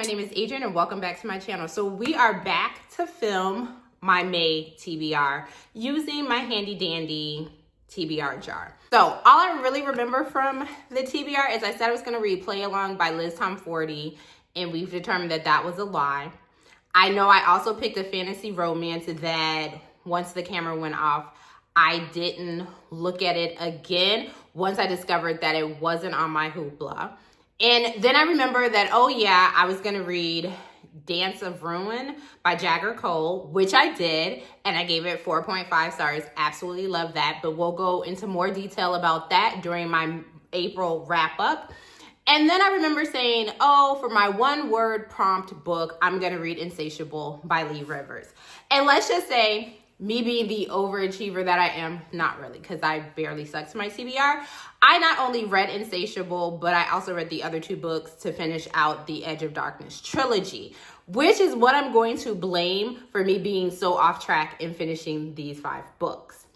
my name is Adrienne and welcome back to my channel. So we are back to film my May TBR using my handy dandy TBR jar. So all I really remember from the TBR is I said I was going to read Play Along by Liz Tom 40, and we've determined that that was a lie. I know I also picked a fantasy romance that once the camera went off, I didn't look at it again once I discovered that it wasn't on my Hoopla. And then I remember that, oh yeah, I was going to read Dance of Ruin by Jagger Cole, which I did, and I gave it 4.5 stars. Absolutely love that, but we'll go into more detail about that during my April wrap up. And then I remember saying, oh, for my one word prompt book, I'm going to read Insatiable by Lee Rivers. And let's just say, me being the overachiever that I am, not really, because I barely stuck to my TBR. I not only read Insatiable, but I also read the other two books to finish out the Edge of Darkness trilogy, which is what I'm going to blame for me being so off track in finishing these 5 books.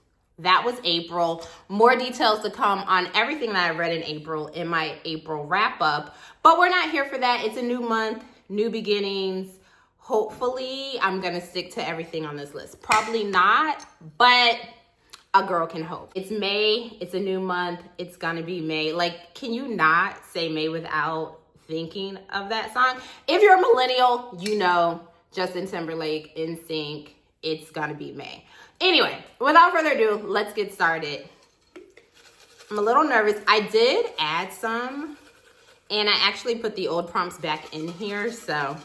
That was April. More details to come on everything that I read in April in my April wrap up, but we're not here for that. It's a new month, new beginnings. Hopefully, I'm going to stick to everything on this list. Probably not, but a girl can hope. It's May. It's a new month. It's going to be May. Like, can you not say May without thinking of that song? If you're a millennial, you know Justin Timberlake, NSYNC, it's going to be May. Anyway, without further ado, let's get started. I'm a little nervous. I did add some, and I actually put the old prompts back in here, so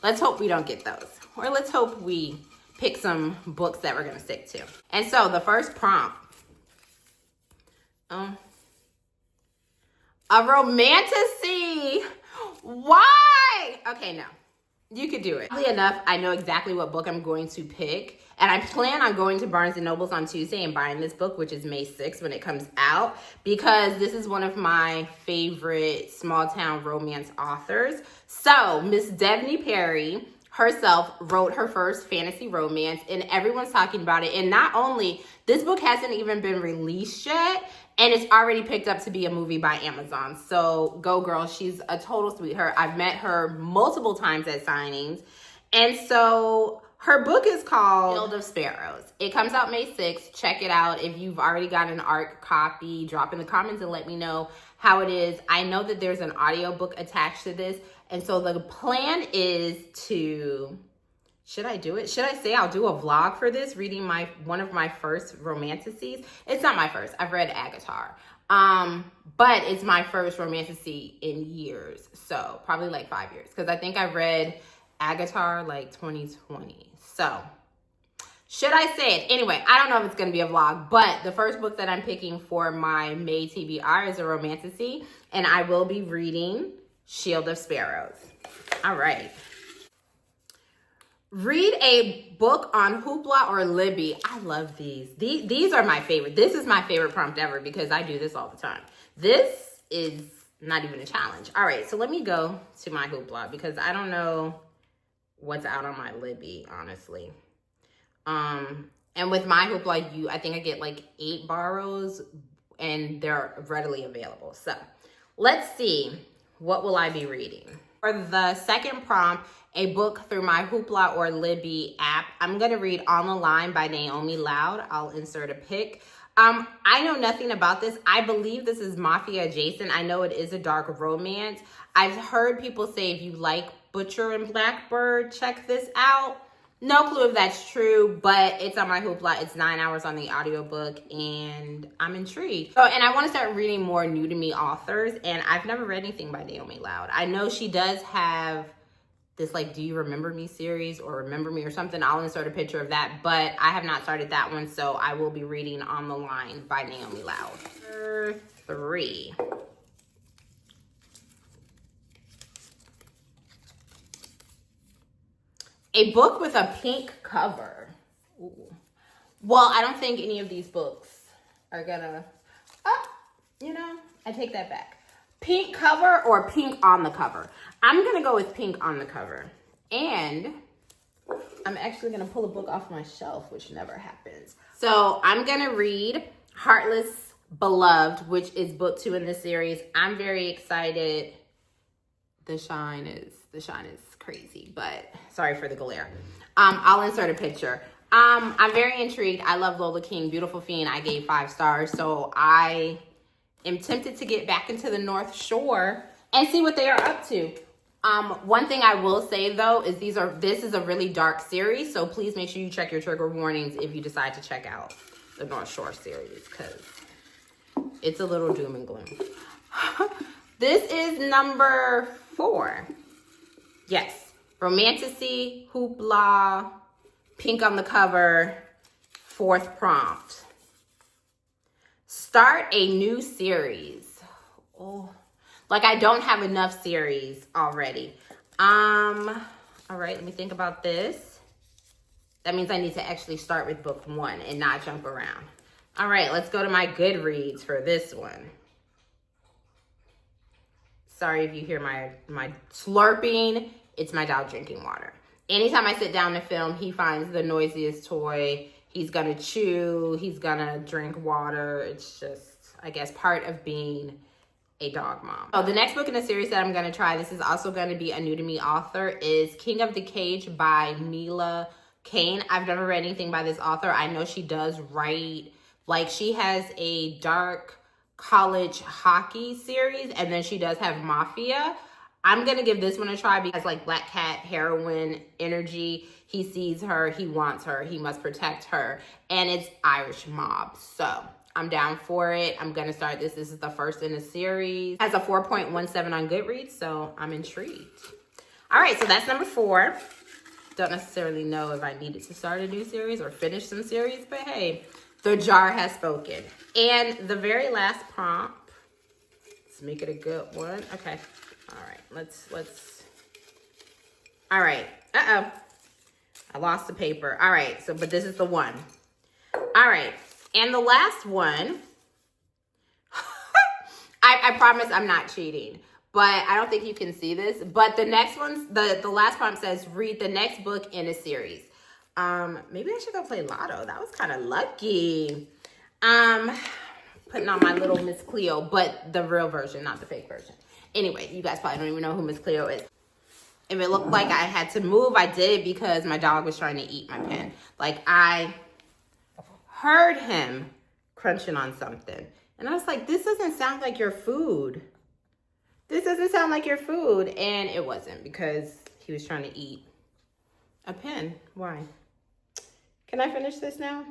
let's hope we don't get those. Or let's hope we pick some books that we're going to stick to. And so the first prompt. A romantasy. Why? Okay, no. You could do it. Oddly enough, I know exactly what book I'm going to pick. And I plan on going to Barnes & Noble's on Tuesday and buying this book, which is May 6th when it comes out, because this is one of my favorite small town romance authors. So Miss Devney Perry herself wrote her first fantasy romance, and everyone's talking about it. And not only, this book hasn't even been released yet, and it's already picked up to be a movie by Amazon. So go girl, she's a total sweetheart. I've met her multiple times at signings. And so her book is called Shield of Sparrows. It comes out May 6th. Check it out. If you've already got an ARC copy, drop in the comments and let me know how it is. I know that there's an audiobook attached to this. And so the plan is to, should I do it? Should I say I'll do a vlog for this, reading one of my first romantasies? It's not my first. I've read Agatar. But it's my first romantasy in years. So probably like 5 years. Because I think I read Agatar like 2020. So should I say it? Anyway, I don't know if it's going to be a vlog, but the first book that I'm picking for my May TBR is a romantasy, and I will be reading Shield of Sparrows. All right. Read a book on Hoopla or Libby. I love these. These are my favorite. This is my favorite prompt ever because I do this all the time. This is not even a challenge. All right, so let me go to my Hoopla because I don't know what's out on my Libby, honestly. And with my Hoopla, I think I get like 8 borrows and they're readily available. So let's see, what will I be reading? For the second prompt, a book through my Hoopla or Libby app, I'm gonna read On the Line by Naomi Loud. I'll insert a pic. I know nothing about this. I believe this is mafia adjacent. I know it is a dark romance. I've heard people say if you like Butcher and Blackbird, check this out. No clue if that's true, but it's on my Hoopla. It's 9 hours on the audiobook, and I'm intrigued. Oh, and I want to start reading more new to me authors, and I've never read anything by Naomi Loud. I know she does have this like Do You Remember Me series or Remember Me or something. I'll insert a picture of that, but I have not started that one, so I will be reading On the Line by Naomi Loud. Number 3. A book with a pink cover. Ooh. Well, I don't think any of these books are gonna, I take that back. Pink cover or pink on the cover? I'm gonna go with pink on the cover. And I'm actually gonna pull a book off my shelf, which never happens. So I'm gonna read Heartless Beloved, which is book 2 in the series. I'm very excited the shine is crazy, but sorry for the glare. I'll insert a picture. I'm very intrigued. I love Lola King, Beautiful Fiend. I gave 5 stars, so I am tempted to get back into the North Shore and see what they are up to. One thing I will say though is this is a really dark series, so please make sure you check your trigger warnings if you decide to check out the North Shore series, because it's a little doom and gloom. This is number 4. Yes, romantasy, hoopla, pink on the cover, 4th prompt. Start a new series. Oh, like I don't have enough series already. All right, let me think about this. That means I need to actually start with book 1 and not jump around. All right, let's go to my Goodreads for this one. Sorry if you hear my slurping. It's my dog drinking water. Anytime I sit down to film, he finds the noisiest toy. He's gonna chew, he's gonna drink water. It's just, I guess, part of being a dog mom. So the next book in the series that I'm gonna try, this is also gonna be a new to me author, is King of the Cage by Mila Kane. I've never read anything by this author. I know she does write, like she has a dark college hockey series, and then she does have Mafia. I'm gonna give this one a try because like Black Cat heroine energy. He sees her, he wants her, he must protect her, and it's Irish mob. So I'm down for it. I'm gonna start this. This is the first in a series. It has a 4.17 on Goodreads, so I'm intrigued. All right, so that's number 4. Don't necessarily know if I needed to start a new series or finish some series, but hey, the jar has spoken. And the very last prompt, let's make it a good one. Okay, all right, let's, all right, uh-oh. I lost the paper. All right, so, but this is the one. All right, and the last one, I promise I'm not cheating, but I don't think you can see this, but the next one, the last prompt says, read the next book in a series. Maybe I should go play Lotto. That was kind of lucky. Putting on my little Miss Cleo, but the real version, not the fake version. Anyway, you guys probably don't even know who Miss Cleo is. If it looked like I had to move, I did because my dog was trying to eat my pen. Like I heard him crunching on something. And I was like, this doesn't sound like your food. This doesn't sound like your food. And it wasn't because he was trying to eat a pen. Why? Can I finish this now?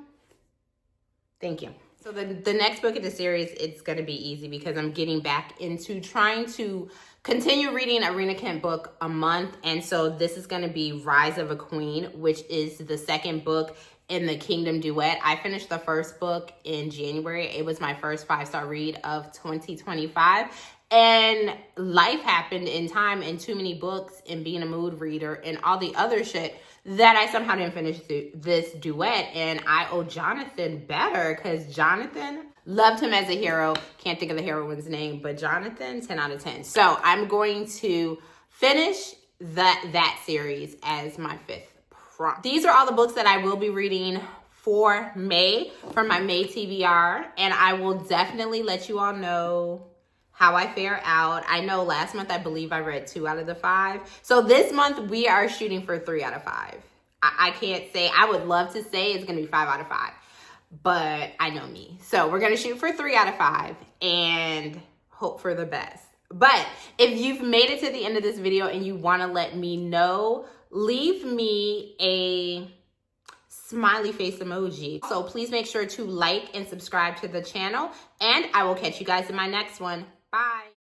Thank you. So the next book in the series, it's going to be easy because I'm getting back into trying to continue reading a Rena Kent book a month. And so this is going to be Rise of a Queen, which is the second book in the Kingdom Duet. I finished the first book in January. It was my first 5-star read of 2025. And life happened in time and too many books and being a mood reader and all the other shit that I somehow didn't finish this duet. And I owe Jonathan better because Jonathan, loved him as a hero. Can't think of the heroine's name, but Jonathan, 10 out of 10. So I'm going to finish that series as my 5th prompt. These are all the books that I will be reading for May, for my May TBR. And I will definitely let you all know how I fare out. I know last month, I believe I read 2 out of the 5. So this month we are shooting for 3 out of 5. I can't say, I would love to say it's gonna be 5 out of 5, but I know me. So we're gonna shoot for 3 out of 5 and hope for the best. But if you've made it to the end of this video and you wanna let me know, leave me a smiley face emoji. So please make sure to like and subscribe to the channel, and I will catch you guys in my next one. Bye.